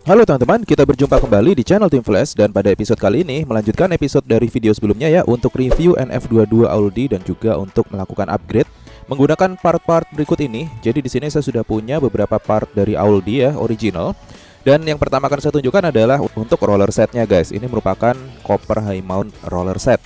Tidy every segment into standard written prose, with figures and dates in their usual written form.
Halo teman-teman, kita berjumpa kembali di channel Team Flash. Dan pada episode kali ini melanjutkan episode dari video sebelumnya ya, untuk review NF22 AULDI dan juga untuk melakukan upgrade menggunakan part-part berikut ini. Jadi di sini saya sudah punya beberapa part dari AULDI ya, original. Dan yang pertama akan saya tunjukkan adalah untuk roller setnya guys. Ini merupakan copper high mount roller set.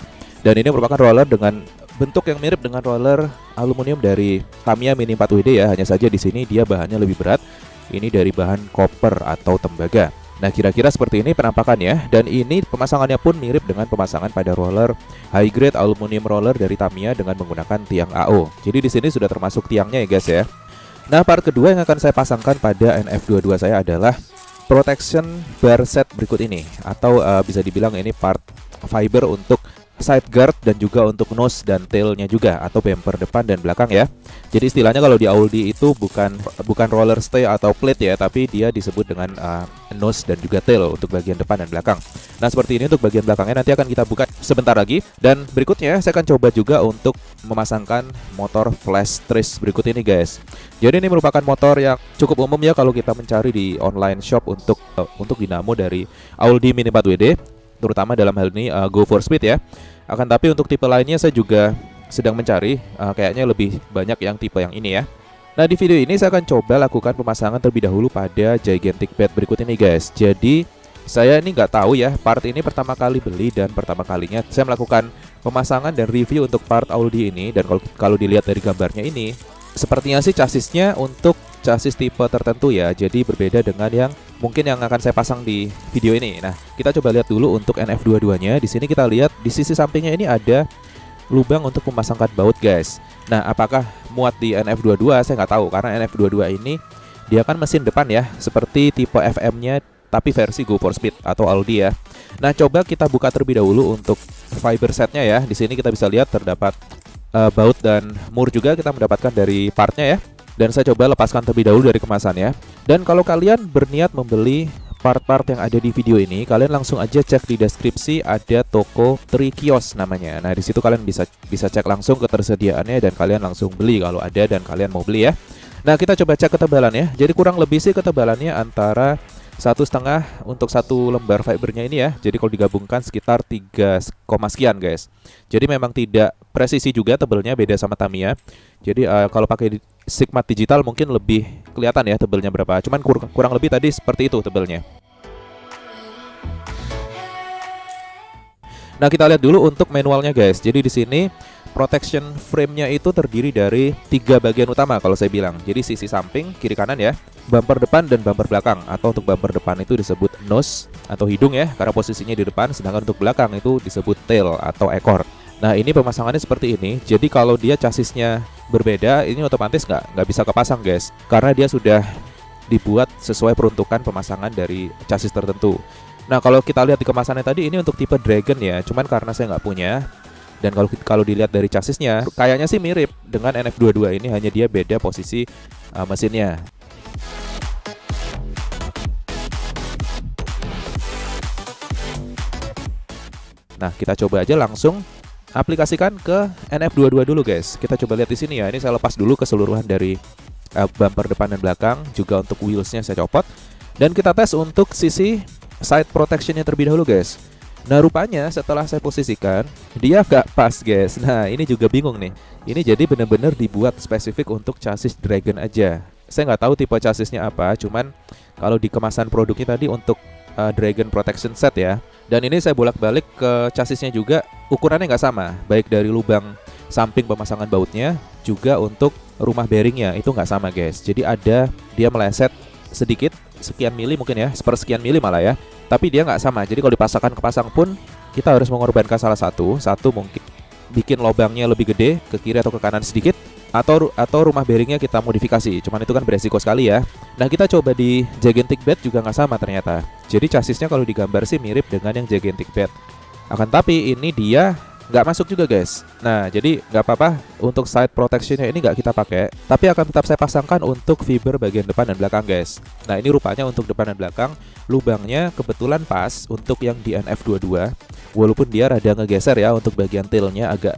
Dan ini merupakan roller dengan bentuk yang mirip dengan roller aluminium dari Tamiya Mini 4WD ya. Hanya saja di sini dia bahannya lebih berat. Ini dari bahan koper atau tembaga. Nah, kira-kira seperti ini penampakannya. Dan ini pemasangannya pun mirip dengan pemasangan pada roller high grade aluminium roller dari Tamiya dengan menggunakan tiang AO. Jadi di sini sudah termasuk tiangnya ya guys ya. Nah, part kedua yang akan saya pasangkan pada NF22 saya adalah protection bar set berikut ini, atau bisa dibilang ini part fiber untuk side guard dan juga untuk nose dan tailnya juga, atau bumper depan dan belakang ya. Jadi istilahnya kalau di AULDI itu bukan roller stay atau plate ya, tapi dia disebut dengan nose dan juga tail untuk bagian depan dan belakang. Nah, seperti ini untuk bagian belakangnya nanti akan kita buka sebentar lagi. Dan berikutnya saya akan coba juga untuk memasangkan motor flash trace berikut ini guys. Jadi ini merupakan motor yang cukup umum ya kalau kita mencari di online shop untuk dinamo dari AULDI Mini 4WD, terutama dalam hal ini Go for Speed ya. Akan tapi untuk tipe lainnya saya juga sedang mencari, kayaknya lebih banyak yang tipe yang ini ya. Nah, di video ini saya akan coba lakukan pemasangan terlebih dahulu pada gigantic bed berikut ini guys. Jadi saya ini nggak tahu ya, part ini pertama kali beli dan pertama kalinya saya melakukan pemasangan dan review untuk part AULDI ini. Dan kalau dilihat dari gambarnya ini, sepertinya sih chassisnya untuk chassis tipe tertentu ya. Jadi berbeda dengan yang mungkin yang akan saya pasang di video ini. Nah, kita coba lihat dulu untuk NF22-nya. Di sini kita lihat di sisi sampingnya ini ada lubang untuk memasangkan baut guys. Nah, apakah muat di NF22? Saya nggak tahu, karena NF22 ini dia kan mesin depan ya, seperti tipe FM-nya tapi versi Go for Speed atau AULDI ya. Nah, coba kita buka terlebih dahulu untuk fiber setnya ya. Di sini kita bisa lihat terdapat baut dan mur juga kita mendapatkan dari partnya ya. Dan saya coba lepaskan terlebih dahulu dari kemasannya. Dan kalau kalian berniat membeli part-part yang ada di video ini, kalian langsung aja cek di deskripsi, ada toko Trikios namanya. Nah, di situ kalian bisa cek langsung ketersediaannya dan kalian langsung beli kalau ada dan kalian mau beli ya. Nah, kita coba cek ketebalannya. Jadi kurang lebih sih ketebalannya antara 1,5 untuk satu lembar fibernya ini ya. Jadi kalau digabungkan sekitar 3, sekian guys. Jadi memang tidak presisi juga, tebelnya beda sama Tamiya. Jadi kalau pakai Sigmat digital mungkin lebih kelihatan ya tebelnya berapa. Cuman kurang lebih tadi seperti itu tebelnya. Nah, kita lihat dulu untuk manualnya guys. Jadi di sini protection frame-nya itu terdiri dari 3 bagian utama kalau saya bilang. Jadi sisi samping, kiri kanan ya, bumper depan dan bumper belakang. Atau untuk bumper depan itu disebut nose atau hidung ya, karena posisinya di depan. Sedangkan untuk belakang itu disebut tail atau ekor. Nah, ini pemasangannya seperti ini. Jadi kalau dia chassisnya berbeda, ini otomatis nggak bisa kepasang guys, karena dia sudah dibuat sesuai peruntukan pemasangan dari chassis tertentu. Nah, kalau kita lihat di kemasannya tadi, ini untuk tipe Dragon ya. Cuman karena saya nggak punya. Dan kalau dilihat dari chassisnya, kayaknya sih mirip dengan NF22 ini, hanya dia beda posisi mesinnya. Nah, kita coba aja langsung aplikasikan ke NF22 dulu guys. Kita coba lihat di sini ya. Ini saya lepas dulu keseluruhan dari bumper depan dan belakang, juga untuk wheelsnya saya copot. Dan kita tes untuk sisi side protectionnya terlebih dahulu guys. Nah, rupanya setelah saya posisikan, dia nggak pas guys. Nah, ini juga bingung nih. Ini jadi benar-benar dibuat spesifik untuk chassis Dragon aja. Saya nggak tahu tipe chassisnya apa, cuman kalau di kemasan produknya tadi untuk Dragon Protection Set ya. Dan ini saya bolak-balik ke chassisnya juga, ukurannya nggak sama, baik dari lubang samping pemasangan bautnya, juga untuk rumah bearingnya itu nggak sama guys. Jadi dia meleset sedikit, sekian mili mungkin ya, sepersekian mili malah ya. Tapi dia nggak sama, jadi kalau dipasangkan ke pasang pun kita harus mengorbankan salah satu mungkin bikin lubangnya lebih gede ke kiri atau ke kanan sedikit, atau rumah bearingnya kita modifikasi. Cuman itu kan beresiko sekali ya. Nah, kita coba di gigantic bed juga nggak sama ternyata. Jadi chassisnya kalau digambar sih mirip dengan yang gigantic bed. Akan tapi ini dia nggak masuk juga guys. Nah, jadi nggak apa-apa, untuk side protectionnya ini nggak kita pakai, tapi akan tetap saya pasangkan untuk fiber bagian depan dan belakang guys. Nah, ini rupanya untuk depan dan belakang lubangnya kebetulan pas untuk yang di NF22, walaupun dia rada ngegeser ya untuk bagian tailnya agak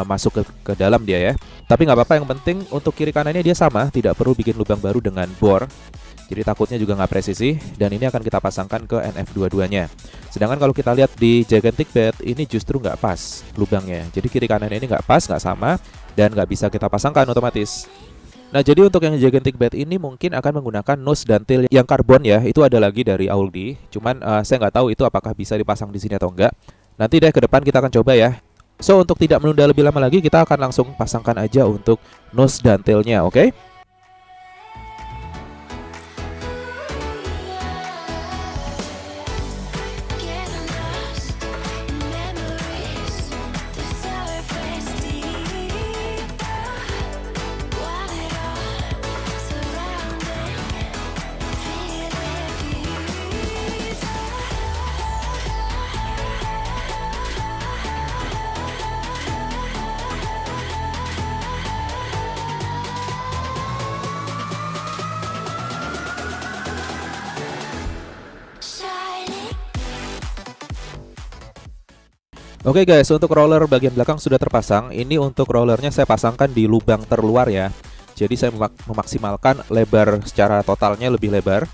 masuk ke dalam dia ya. Tapi nggak apa-apa, yang penting untuk kiri kanannya dia sama, tidak perlu bikin lubang baru dengan bor. Jadi takutnya juga nggak presisi, dan ini akan kita pasangkan ke NF22-nya. Sedangkan kalau kita lihat di gigantic bed, ini justru nggak pas lubangnya. Jadi kiri kanan ini nggak pas, nggak sama, dan nggak bisa kita pasangkan otomatis. Nah, jadi untuk yang gigantic bed ini mungkin akan menggunakan nose dan tail yang karbon ya. Itu ada lagi dari Auldi. Cuman saya nggak tahu itu apakah bisa dipasang di sini atau enggak. Nanti deh ke depan kita akan coba ya. So, untuk tidak menunda lebih lama lagi, kita akan langsung pasangkan aja untuk nose dan tailnya, oke? Oke guys, untuk roller bagian belakang sudah terpasang. Ini untuk rollernya saya pasangkan di lubang terluar ya. Jadi saya memaksimalkan lebar secara totalnya lebih lebar.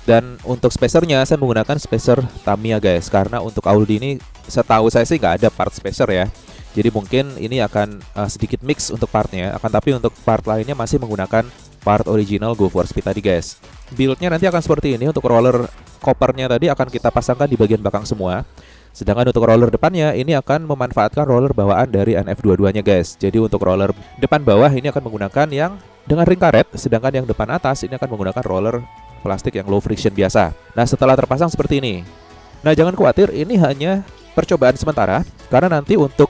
Dan untuk spacernya saya menggunakan spacer Tamiya guys. Karena untuk Auldi ini setahu saya sih nggak ada part spacer ya. Jadi mungkin ini akan sedikit mix untuk partnya. Akan tapi untuk part lainnya masih menggunakan part original Go For Speed tadi guys. Buildnya nanti akan seperti ini. Untuk roller kopernya tadi akan kita pasangkan di bagian belakang semua. Sedangkan untuk roller depannya ini akan memanfaatkan roller bawaan dari NF22-nya guys. Jadi untuk roller depan bawah ini akan menggunakan yang dengan ring karet, sedangkan yang depan atas ini akan menggunakan roller plastik yang low friction biasa. Nah, setelah terpasang seperti ini. Nah, jangan khawatir, ini hanya percobaan sementara karena nanti untuk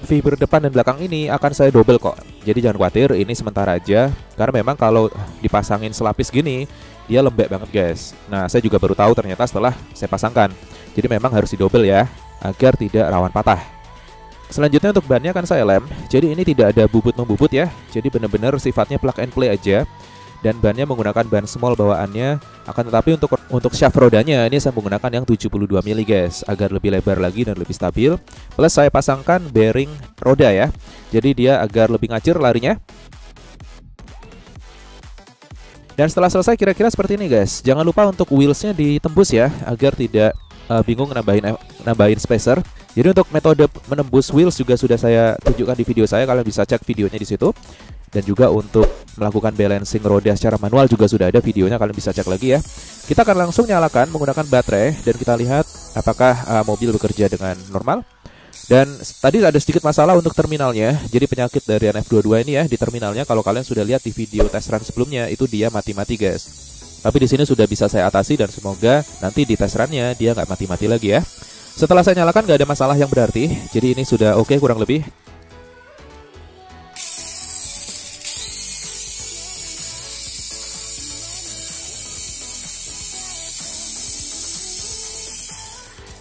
fiber depan dan belakang ini akan saya double kok. Jadi jangan khawatir, ini sementara aja karena memang kalau dipasangin selapis gini dia lembek banget guys. Nah, saya juga baru tahu ternyata setelah saya pasangkan. Jadi memang harus didobel ya, agar tidak rawan patah. Selanjutnya untuk bannya akan saya lem. Jadi ini tidak ada bubut-membubut ya. Jadi benar-benar sifatnya plug and play aja. Dan bannya menggunakan ban small bawaannya. Akan tetapi untuk shaft rodanya ini saya menggunakan yang 72 mili guys, agar lebih lebar lagi dan lebih stabil. Plus saya pasangkan bearing roda ya. Jadi dia agar lebih ngacir larinya. Dan setelah selesai kira-kira seperti ini guys. Jangan lupa untuk wheelsnya ditembus ya, agar tidak bingung nambahin spacer. Jadi untuk metode menembus wheels juga sudah saya tunjukkan di video saya, kalian bisa cek videonya di situ. Dan juga untuk melakukan balancing roda secara manual juga sudah ada videonya, kalian bisa cek lagi ya. Kita akan langsung nyalakan menggunakan baterai dan kita lihat apakah mobil bekerja dengan normal. Dan tadi ada sedikit masalah untuk terminalnya. Jadi penyakit dari NF22 ini ya, di terminalnya kalau kalian sudah lihat di video test run sebelumnya itu dia mati-mati guys. Tapi di sini sudah bisa saya atasi dan semoga nanti di tes run-nya dia nggak mati-mati lagi ya. Setelah saya nyalakan nggak ada masalah yang berarti. Jadi ini sudah oke kurang lebih.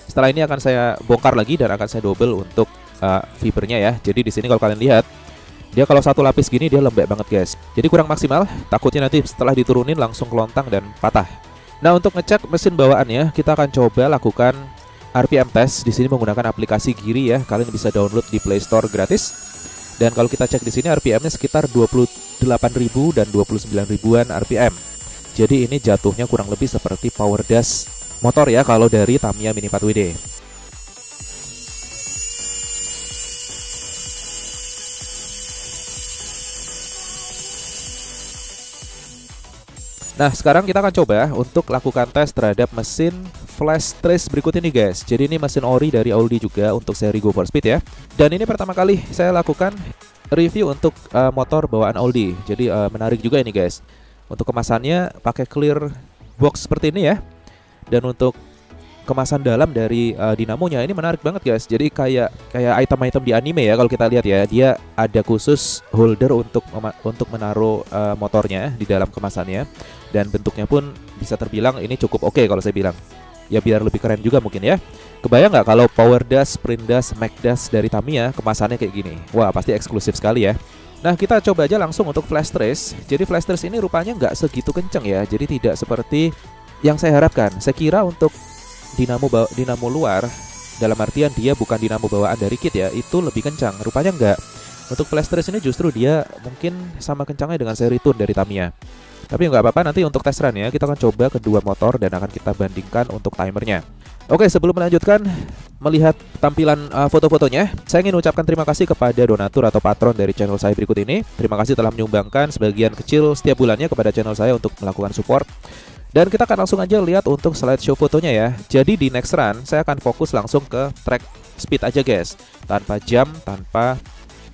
Setelah ini akan saya bongkar lagi dan akan saya double untuk fibernya ya. Jadi di sini kalau kalian lihat, dia kalau satu lapis gini dia lembek banget guys. Jadi kurang maksimal, takutnya nanti setelah diturunin langsung kelontang dan patah. Nah, untuk ngecek mesin bawaannya, kita akan coba lakukan RPM test di sini menggunakan aplikasi Geary ya. Kalian bisa download di Play Store gratis. Dan kalau kita cek di sini RPM-nya sekitar 28.000 dan 29.000-an RPM. Jadi ini jatuhnya kurang lebih seperti power dash motor ya kalau dari Tamiya Mini 4WD. Nah, sekarang kita akan coba untuk lakukan tes terhadap mesin flash trace berikut ini guys. Jadi ini mesin ori dari Auldi juga untuk seri Go For Speed ya. Dan ini pertama kali saya lakukan review untuk motor bawaan Auldi. Jadi menarik juga ini guys. Untuk kemasannya pakai clear box seperti ini ya. Dan untuk kemasan dalam dari dinamonya ini menarik banget guys. Jadi kayak item-item di anime ya kalau kita lihat ya. Dia ada khusus holder untuk menaruh motornya di dalam kemasannya. Dan bentuknya pun bisa terbilang ini cukup oke kalau saya bilang. Ya biar lebih keren juga mungkin ya. Kebayang nggak kalau power dash, sprint dash, mag dash dari Tamiya kemasannya kayak gini? Wah pasti eksklusif sekali ya. Nah kita coba aja langsung untuk flash trace. Jadi flash trace ini rupanya nggak segitu kenceng ya. Jadi tidak seperti yang saya harapkan. Saya kira untuk dinamo luar, dalam artian dia bukan dinamo bawaan dari kit ya, itu lebih kencang. Rupanya enggak. Untuk flash trace ini justru dia mungkin sama kencangnya dengan seri tune dari Tamiya. Tapi nggak apa-apa, nanti untuk tes run ya, kita akan coba kedua motor dan akan kita bandingkan untuk timernya. Oke, sebelum melanjutkan melihat tampilan foto-fotonya, saya ingin ucapkan terima kasih kepada donatur atau patron dari channel saya berikut ini. Terima kasih telah menyumbangkan sebagian kecil setiap bulannya kepada channel saya untuk melakukan support. Dan kita akan langsung aja lihat untuk slideshow fotonya ya. Jadi di next run saya akan fokus langsung ke track speed aja guys, tanpa jam, tanpa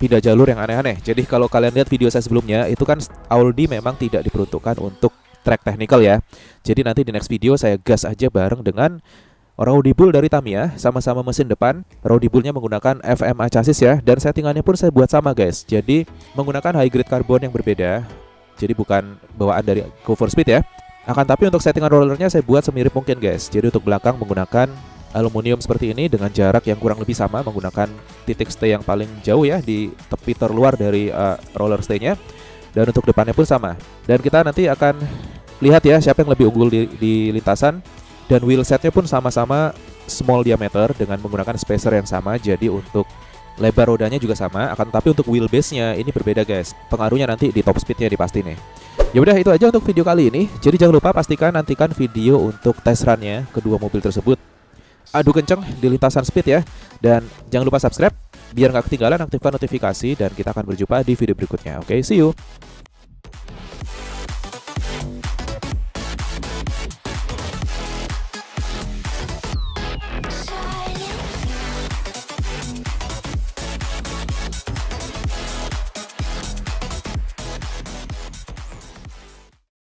pindah jalur yang aneh-aneh. Jadi kalau kalian lihat video saya sebelumnya, itu kan Audi memang tidak diperuntukkan untuk track technical ya. Jadi nanti di next video saya gas aja bareng dengan Rowdy Bull dari Tamiya, sama-sama mesin depan. Rowdy Bullnya menggunakan FMA chassis ya, dan settingannya pun saya buat sama guys. Jadi menggunakan high grade karbon yang berbeda. Jadi bukan bawaan dari Go For Speed ya. Akan tapi untuk settingan rollernya saya buat semirip mungkin guys. Jadi untuk belakang menggunakan aluminium seperti ini dengan jarak yang kurang lebih sama, menggunakan titik stay yang paling jauh ya di tepi terluar dari roller stay-nya. Dan untuk depannya pun sama. Dan kita nanti akan lihat ya siapa yang lebih unggul di lintasan. Dan wheel setnya pun sama-sama small diameter dengan menggunakan spacer yang sama. Jadi untuk lebar rodanya juga sama. Akan tapi untuk wheelbase-nya ini berbeda guys. Pengaruhnya nanti di top speed-nya dipasti nih. Ya udah, itu aja untuk video kali ini. Jadi jangan lupa pastikan nantikan video untuk test run-nya kedua mobil tersebut. Adu kenceng di lintasan speed ya. Dan jangan lupa subscribe biar nggak ketinggalan, aktifkan notifikasi, dan kita akan berjumpa di video berikutnya. Oke, see you.